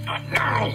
Not now!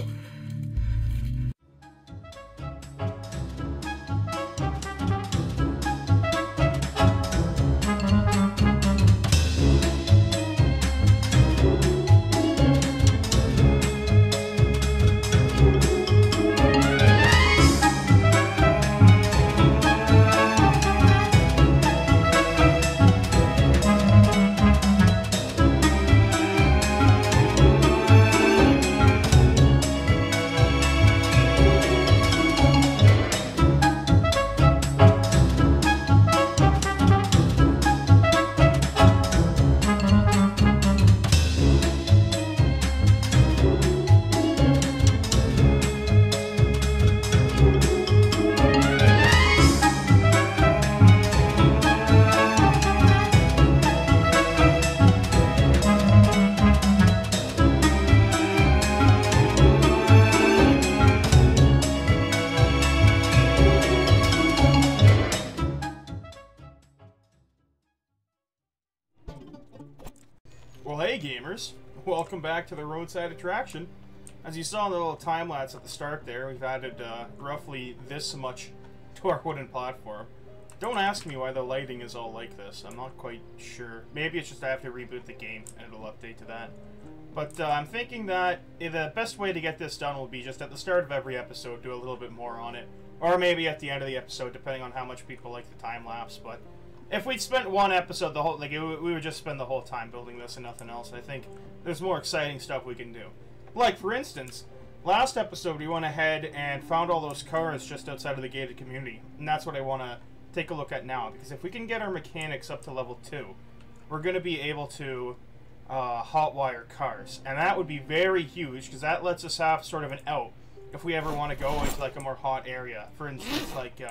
Well, hey gamers, welcome back to the Roadside attraction. As you saw in the little time lapse at the start there, we've added roughly this much to our wooden platform. Don't ask me why the lighting is all like this, I'm not quite sure. Maybe it's just I have to reboot the game and it'll update to that. But I'm thinking that the best way to get this done will be just at the start of every episode do a little bit more on it. Or maybe at the end of the episode, depending on how much people like the time lapse. But if we'd spent one episode, we would just spend the whole time building this and nothing else. I think there's more exciting stuff we can do. Like, for instance, last episode we went ahead and found all those cars just outside of the gated community. And that's what I want to take a look at now. Because if we can get our mechanics up to level 2, we're going to be able to hotwire cars. And that would be very huge, because that lets us have sort of an out if we ever want to go into like a more hot area. For instance, like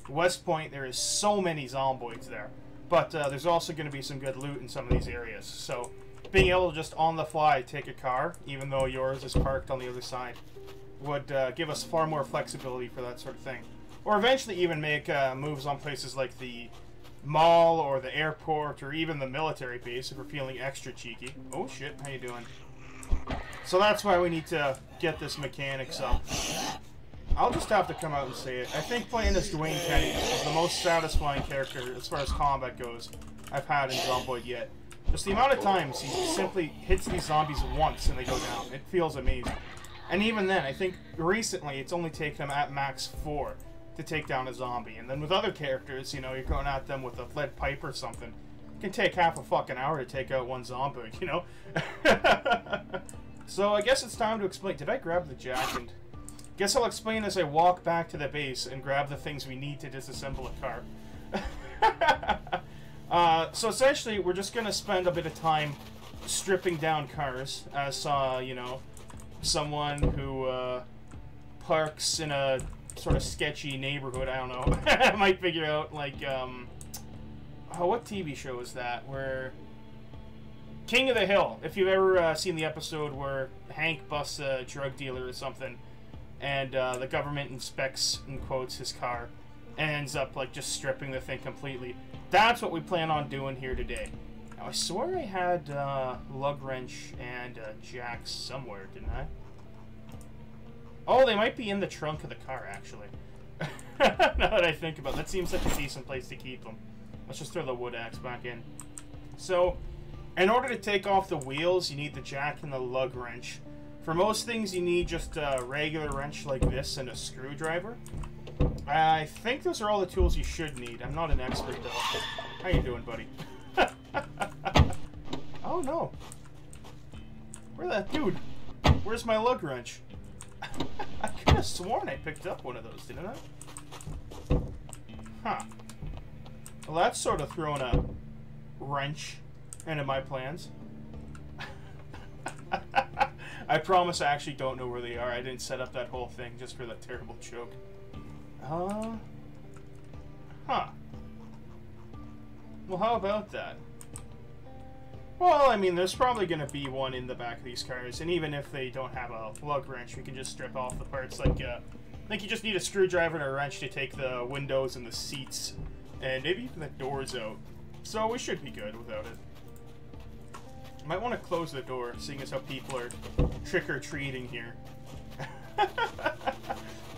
West Point, there is so many Zomboids there. But there's also going to be some good loot in some of these areas. So being able to just on the fly take a car, even though yours is parked on the other side, would give us far more flexibility for that sort of thing. Or eventually even make moves on places like the mall or the airport or even the military base if we're feeling extra cheeky. Oh shit, how you doing? So that's why we need to get this mechanics up. I'll just have to come out and say it. I think playing as Dwayne Kenny is the most satisfying character as far as combat goes I've had in Zomboid yet. Just the amount of times he simply hits these zombies once and they go down. It feels amazing. And even then, I think recently it's only taken him at max 4 to take down a zombie. And then with other characters, you know, you're going at them with a lead pipe or something. It can take half a fucking hour to take out one zombie, you know? So I guess it's time to explain. Did I grab the jack? And guess I'll explain as I walk back to the base and grab the things we need to disassemble a car. So essentially, we're just going to spend a bit of time stripping down cars as, you know, someone who parks in a sort of sketchy neighborhood, I don't know, might figure out, like, oh, what TV show is that, where King of the Hill, if you've ever seen the episode where Hank busts a drug dealer or something, and the government inspects, in quotes, his car, and ends up, like, just stripping the thing completely. That's what we plan on doing here today. Now, I swore I had lug wrench and jacks somewhere, didn't I? Oh, they might be in the trunk of the car, actually. Now that I think about it, that seems like a decent place to keep them. Let's just throw the wood axe back in. So, in order to take off the wheels, you need the jack and the lug wrench. For most things, you need just a regular wrench like this and a screwdriver. I think those are all the tools you should need. I'm not an expert, though. How you doing, buddy? Oh, no. Dude, where's my lug wrench? I could have sworn I picked up one of those, didn't I? Huh. Well, that's sort of throwing a wrench into my plans. I promise I actually don't know where they are. I didn't set up that whole thing just for that terrible joke. Huh. Well, how about that? Well, I mean, there's probably going to be one in the back of these cars, and even if they don't have a lug wrench, we can just strip off the parts. Like, I think you just need a screwdriver and a wrench to take the windows and the seats, and maybe even the doors out. So we should be good without it. Might want to close the door, seeing as how people are trick-or-treating here.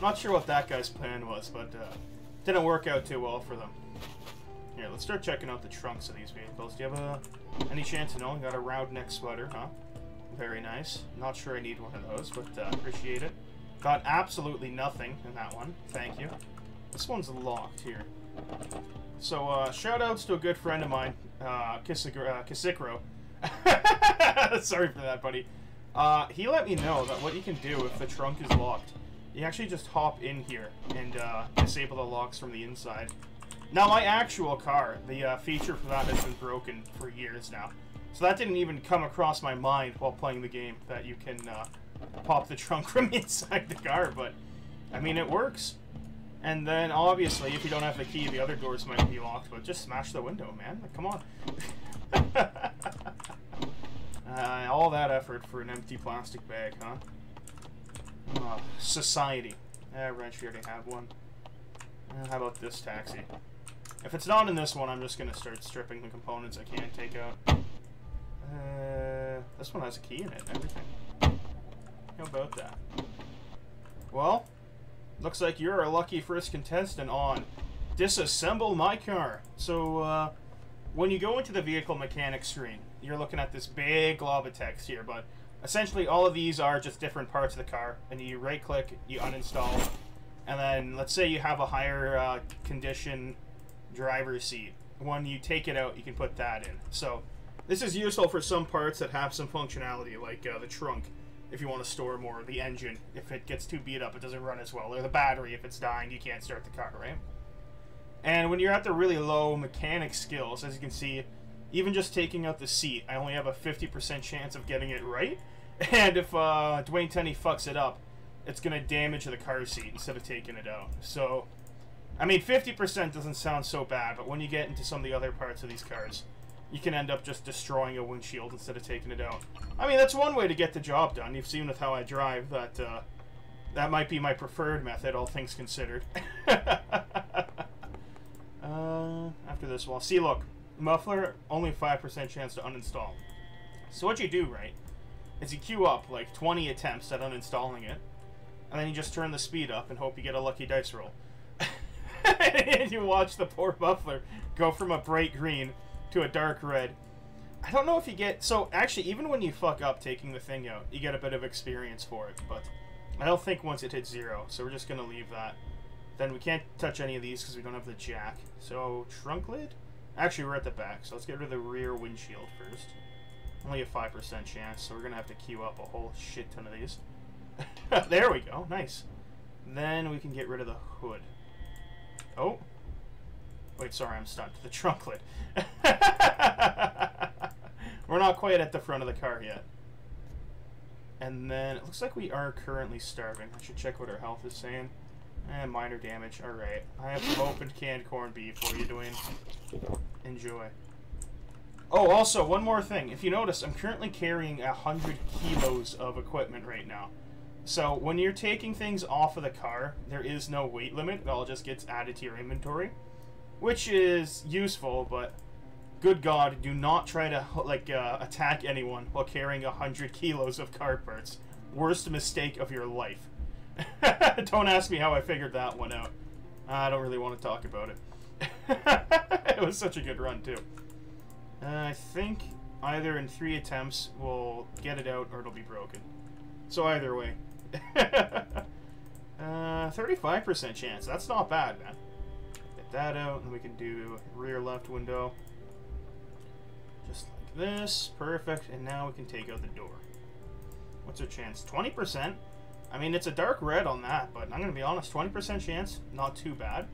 Not sure what that guy's plan was, but didn't work out too well for them. Here, let's start checking out the trunks of these vehicles. Do you have any chance to know? Got a round neck sweater, huh? Very nice. Not sure I need one of those, but appreciate it. Got absolutely nothing in that one. Thank you. This one's locked here. So, shout-outs to a good friend of mine, Kisikro. Sorry for that, buddy. He let me know that what you can do if the trunk is locked, you actually just hop in here and disable the locks from the inside. Now, my actual car, the feature for that has been broken for years now. So that didn't even come across my mind while playing the game, that you can pop the trunk from inside the car, but, I mean, it works. And then, obviously, if you don't have the key, the other doors might be locked, but just smash the window, man. Like, come on. All that effort for an empty plastic bag, huh? Society. Wrench, we already have one. How about this taxi? If it's not in this one, I'm just gonna start stripping the components I can't take out. This one has a key in it and everything. How about that? Well, looks like you're a lucky first contestant on Disassemble My Car. So, when you go into the vehicle mechanics screen, you're looking at this big glob of text here, but essentially all of these are just different parts of the car, and you right-click, you uninstall, and then let's say you have a higher condition driver's seat. When you take it out, you can put that in. So this is useful for some parts that have some functionality, like the trunk, if you want to store more, the engine, if it gets too beat up, it doesn't run as well, or the battery, if it's dying, you can't start the car, right? And when you're at the really low mechanic skills, as you can see, even just taking out the seat, I only have a 50% chance of getting it right. And if Dwayne Tenney fucks it up, it's going to damage the car seat instead of taking it out. So, I mean, 50% doesn't sound so bad, but when you get into some of the other parts of these cars, you can end up just destroying a windshield instead of taking it out. I mean, that's one way to get the job done. You've seen with how I drive that that might be my preferred method, all things considered. After this, well, see, look. Muffler, only 5% chance to uninstall. So what you do, right, is you queue up like 20 attempts at uninstalling it, and then you just turn the speed up and hope you get a lucky dice roll. And you watch the poor muffler go from a bright green to a dark red. I don't know if you get... So, actually, even when you fuck up taking the thing out, you get a bit of experience for it, but I don't think once it hits 0, so we're just going to leave that. Then we can't touch any of these because we don't have the jack. So, trunk lid? Actually, we're at the back, so let's get rid of the rear windshield first. Only a 5% chance, so we're going to have to queue up a whole shit ton of these. There we go, nice. Then we can get rid of the hood. Oh. Wait, sorry, I'm stunned. The trunk lid. We're not quite at the front of the car yet. And then, it looks like we are currently starving. I should check what our health is saying. Minor damage. Alright. I have some opened canned corned beef for you, Dwayne. Enjoy. Oh, also, one more thing. If you notice, I'm currently carrying 100 kilos of equipment right now. So, when you're taking things off of the car, there is no weight limit. It all just gets added to your inventory. Which is useful, but good God, do not try to, like, attack anyone while carrying 100 kilos of car parts. Worst mistake of your life. Don't ask me how I figured that one out. I don't really want to talk about it. It was such a good run, too. I think either in 3 attempts we'll get it out or it'll be broken. So either way. 35% chance. That's not bad, man. Get that out, and we can do rear left window. Just like this. Perfect. And now we can take out the door. What's our chance? 20%? I mean, it's a dark red on that, but I'm going to be honest, 20% chance, not too bad.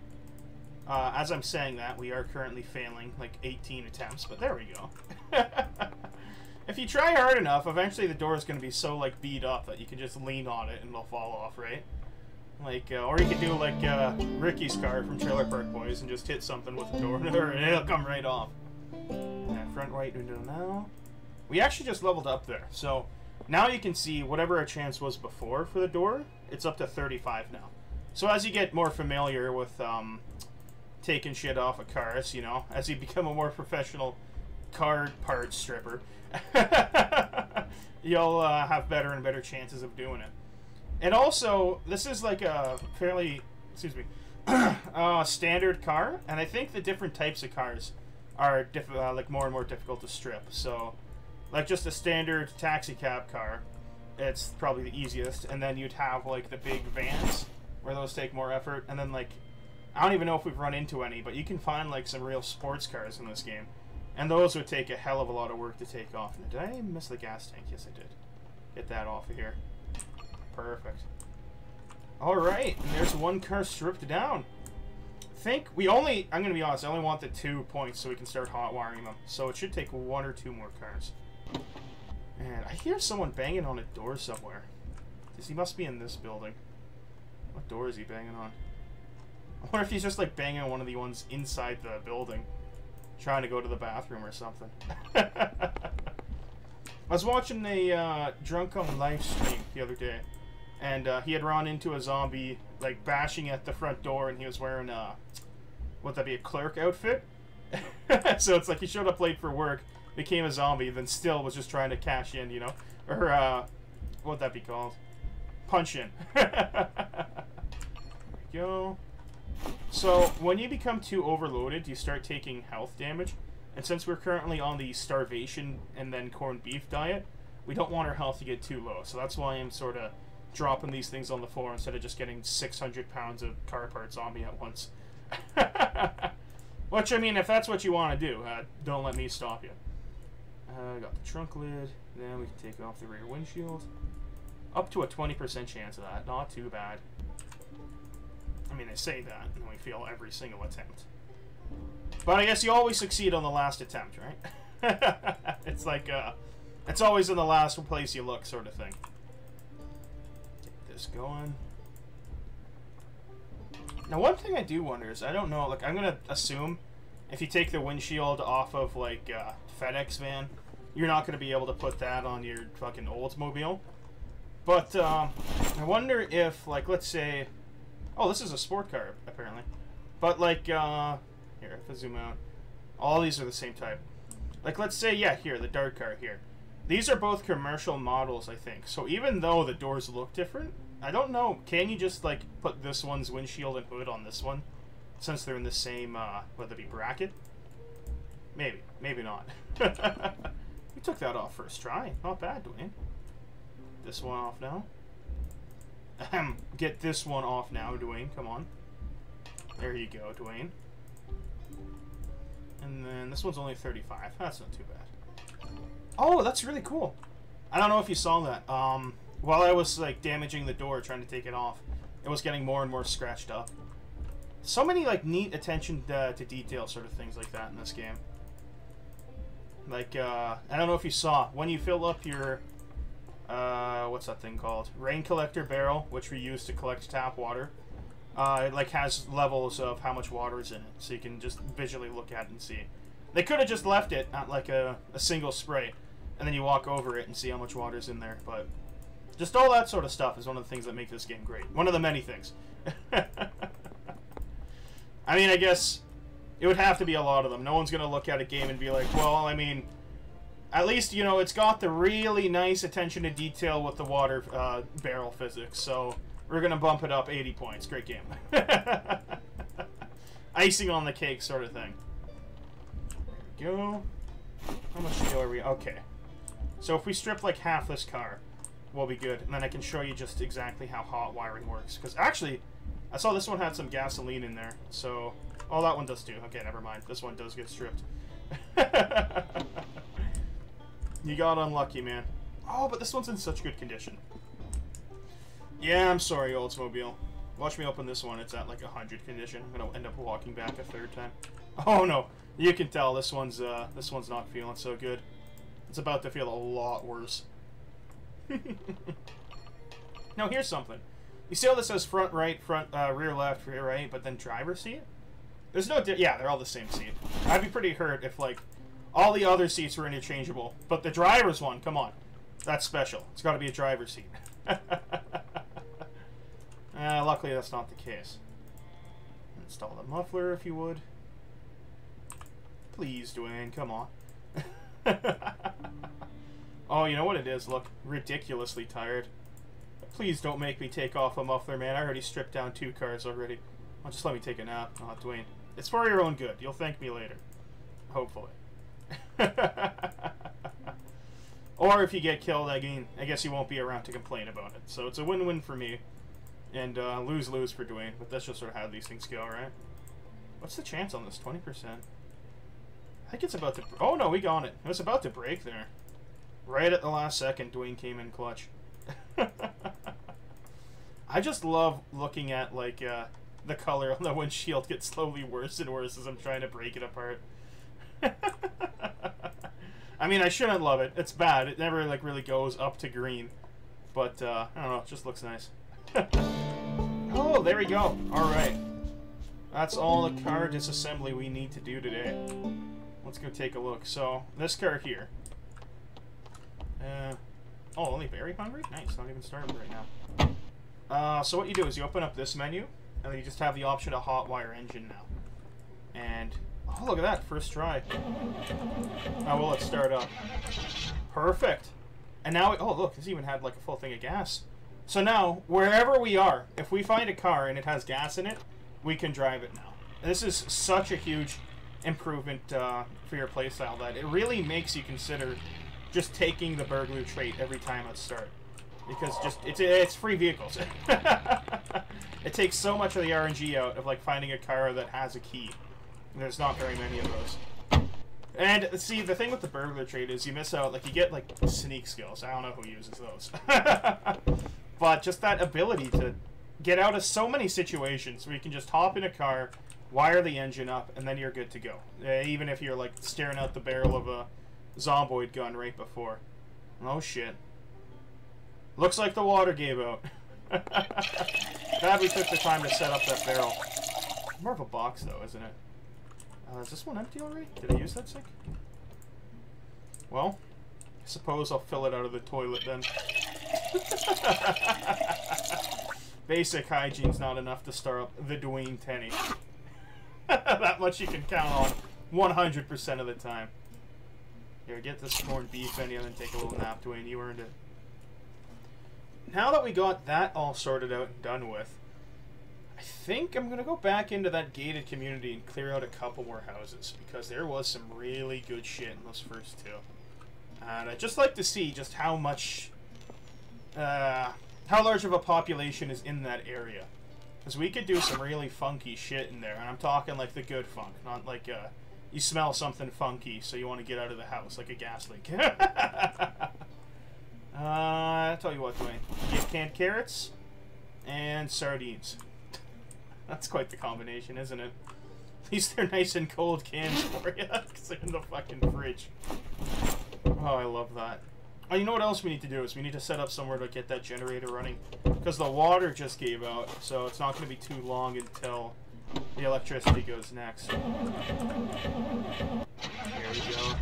As I'm saying that, we are currently failing like 18 attempts, but there we go. If you try hard enough, eventually the door is going to be so like beat up that you can just lean on it and it'll fall off, right? Like, or you could do like Ricky's car from Trailer Park Boys and just hit something with the door and it'll come right off. And front right window now. We actually just leveled up there, so now you can see whatever our chance was before for the door, it's up to 35 now. So as you get more familiar with taking shit off of cars, you know, as you become a more professional car part stripper, you'll have better and better chances of doing it. And also, this is like a fairly, excuse me, standard car, and I think the different types of cars are like more and more difficult to strip. So, like just a standard taxi cab car, it's probably the easiest, and then you'd have like the big vans, where those take more effort, and then like, I don't even know if we've run into any, but you can find like some real sports cars in this game, and those would take a hell of a lot of work to take off. Did I miss the gas tank? Yes, I did. Get that off of here. Perfect. Alright, and there's one car stripped down. I'm gonna be honest, I only want the 2 points so we can start hot wiring them. So it should take 1 or 2 more cars. And I hear someone banging on a door somewhere. He must be in this building. What door is he banging on? I wonder if he's just like banging on one of the ones inside the building, trying to go to the bathroom or something. I was watching a Drunk on live stream the other day, and he had run into a zombie like bashing at the front door, and he was wearing would that be a clerk outfit? So it's like he showed up late for work, became a zombie, then still was just trying to cash in, you know, or what would that be called? Punch in. There we go. So, when you become too overloaded, you start taking health damage. And since we're currently on the starvation and then corned beef diet, we don't want our health to get too low. So that's why I'm sort of dropping these things on the floor instead of just getting 600 pounds of car parts on me at once. Which, I mean, if that's what you want to do, don't let me stop you. Got the trunk lid. Then we can take off the rear windshield. Up to a 20% chance of that. Not too bad. I mean, I say that, and we fail every single attempt. But I guess you always succeed on the last attempt, right? It's like, it's always in the last place you look, sort of thing. Get this going. Now, one thing I do wonder is, I don't know, like, I'm gonna assume if you take the windshield off of, like, FedEx van, you're not gonna be able to put that on your fucking Oldsmobile. But, I wonder if, like, let's say... Oh, this is a sport car, apparently. But, like, here, if I zoom out, all these are the same type. Like, let's say, yeah, here, the dark car here. These are both commercial models, I think. So even though the doors look different, I don't know, can you just, like, put this one's windshield and hood on this one? Since they're in the same, whether it be bracket? Maybe. Maybe not. We took that off first try. Not bad, Dwayne. This one off now. Get this one off now, Dwayne. Come on. There you go, Dwayne. And then this one's only 35. That's not too bad. Oh, that's really cool. I don't know if you saw that. While I was like damaging the door trying to take it off, it was getting more and more scratched up. So many like neat attention to detail sort of things like that in this game. Like, I don't know if you saw, when you fill up your... what's that thing called? Rain collector barrel, which we use to collect tap water. It like has levels of how much water is in it, so you can just visually look at it and see. They could have just left it at like a single spray, and then you walk over it and see how much water's in there. But just all that sort of stuff is one of the things that make this game great. One of the many things. I mean, I guess it would have to be a lot of them. No one's gonna look at a game and be like, well, I mean, at least, you know, it's got the really nice attention to detail with the water barrel physics, so we're going to bump it up 80 points. Great game. Icing on the cake sort of thing. There we go. How much steel are we? Okay. So if we strip like half this car, we'll be good. And then I can show you just exactly how hot wiring works. Because actually, I saw this one had some gasoline in there. So, oh, that one does too. Okay, never mind. This one does get stripped. You got unlucky, man. Oh, but this one's in such good condition. Yeah, I'm sorry, Oldsmobile. Watch me open this one. It's at like 100 condition. I'm gonna end up walking back a third time. Oh no, you can tell this one's not feeling so good. It's about to feel a lot worse. Now here's something. You see how this says front right, rear left, rear right, but then driver seat? There's no, yeah, they're all the same seat. I'd be pretty hurt if like all the other seats were interchangeable, but the driver's one, come on, that's special. It's got to be a driver's seat. Luckily, that's not the case. Install the muffler, if you would. Please, Dwayne, come on. Oh, you know what it is? Look, ridiculously tired. Please don't make me take off a muffler, man. I already stripped down 2 cars already. Oh, just let me take a nap. Oh, Dwayne. It's for your own good. You'll thank me later. Hopefully. Or if you get killed, I guess you won't be around to complain about it. So it's a win-win for me. And lose-lose for Dwayne. But that's just sort of how these things go, right? What's the chance on this? 20%? I think it's about to... Oh, no, we got it. It was about to break there. Right at the last second, Dwayne came in clutch. I just love looking at, like, the color on the windshield get slowly worse and worse as I'm trying to break it apart. I mean, I shouldn't love it. It's bad. It never, like, really goes up to green. But, I don't know. It just looks nice. Oh, there we go. Alright. That's all the car disassembly we need to do today. Let's go take a look. So, this car here. Oh, only very hungry? Nice, not even started right now. So what you do is you open up this menu, and then you just have the option to hotwire engine now. And, oh, look at that, first try. Oh, well, let's start up. Perfect. And now, oh, look, this even had like a full thing of gas. So now, wherever we are, if we find a car and it has gas in it, we can drive it now. This is such a huge improvement for your playstyle that it really makes you consider just taking the burglar trait every time at start, because just it's free vehicles. It takes so much of the RNG out of like finding a car that has a key. And there's not very many of those. And see, the thing with the burglar trait is you miss out, like you get like sneak skills. I don't know who uses those, but just that ability to get out of so many situations where you can just hop in a car, wire the engine up, and then you're good to go. Even if you're like staring out the barrel of a Zomboid gun right before. Oh shit. Looks like the water gave out. Glad we took the time to set up that barrel. More of a box though, isn't it? Is this one empty already? Did I use that sink? Well, I suppose I'll fill it out of the toilet then. Basic hygiene's not enough to start up the Dwayne Tenny. That much you can count on 100% of the time. Here, get this corned beef in you and then take a little nap, Dwayne. You earned it. Now that we got that all sorted out and done with, I think I'm going to go back into that gated community and clear out a couple more houses, because there was some really good shit in those first 2. And I'd just like to see just how much, how large of a population is in that area. Because we could do some really funky shit in there, and I'm talking like the good funk, not like, you smell something funky, so you want to get out of the house, like a gas leak. I'll tell you what, Dwayne. Get canned carrots and sardines. That's quite the combination, isn't it? At least they're nice and cold cans for you, because they're in the fucking fridge. Oh, I love that. Oh, you know what else we need to do is we need to set up somewhere to get that generator running, because the water just gave out, so it's not going to be too long until the electricity goes next. There we go.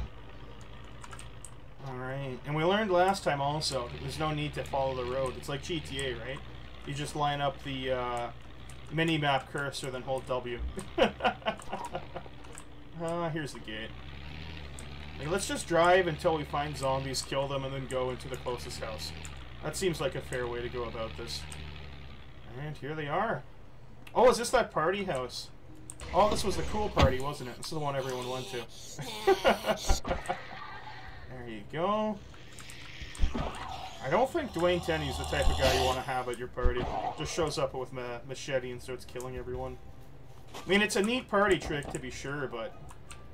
Alright, and we learned last time also, there's no need to follow the road. It's like GTA, right? You just line up the mini-map cursor, then hold W. Here's the gate. Like, let's just drive until we find zombies, kill them, and then go into the closest house. That seems like a fair way to go about this. And here they are. Oh, is this that party house? Oh, this was the cool party, wasn't it? This is the one everyone went to. There you go. I don't think Dwayne Tenny's the type of guy you want to have at your party. Just shows up with a machete and starts killing everyone. I mean, it's a neat party trick to be sure, but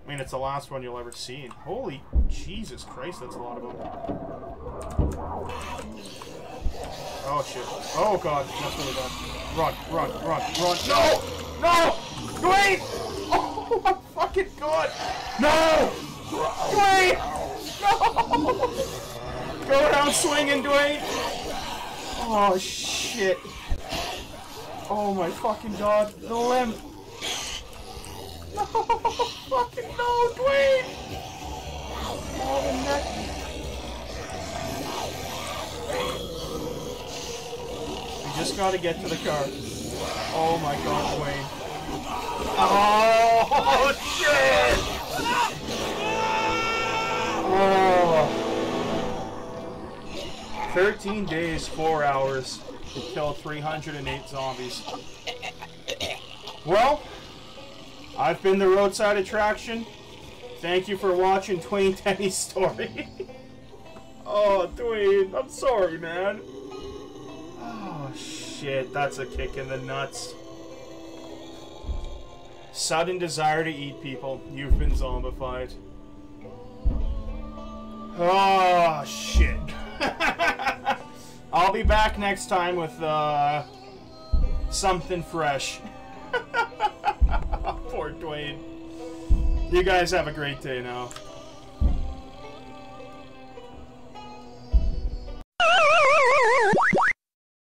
I mean, it's the last one you'll ever see. Holy Jesus Christ, that's a lot of them. Oh shit. Oh god, that's really bad. Run, run, run, run. No! No! Wait! Oh my fucking god! No! Dwayne! No! Go down swinging, Dwayne! Oh shit. Oh my fucking god. The limb. No! Fucking no, Dwayne! Oh, the neck. We just gotta get to the car. Oh my god, Dwayne. Oh, shit! Oh. 13 days, 4 hours to kill 308 zombies. Well, I've been the Roadside Attraction. Thank you for watching Dwayne Denny's story. Oh, Dwayne, I'm sorry, man. Oh, shit, that's a kick in the nuts. Sudden desire to eat people. You've been zombified. Oh, shit. I'll be back next time with something fresh. Poor Dwayne. You guys have a great day now.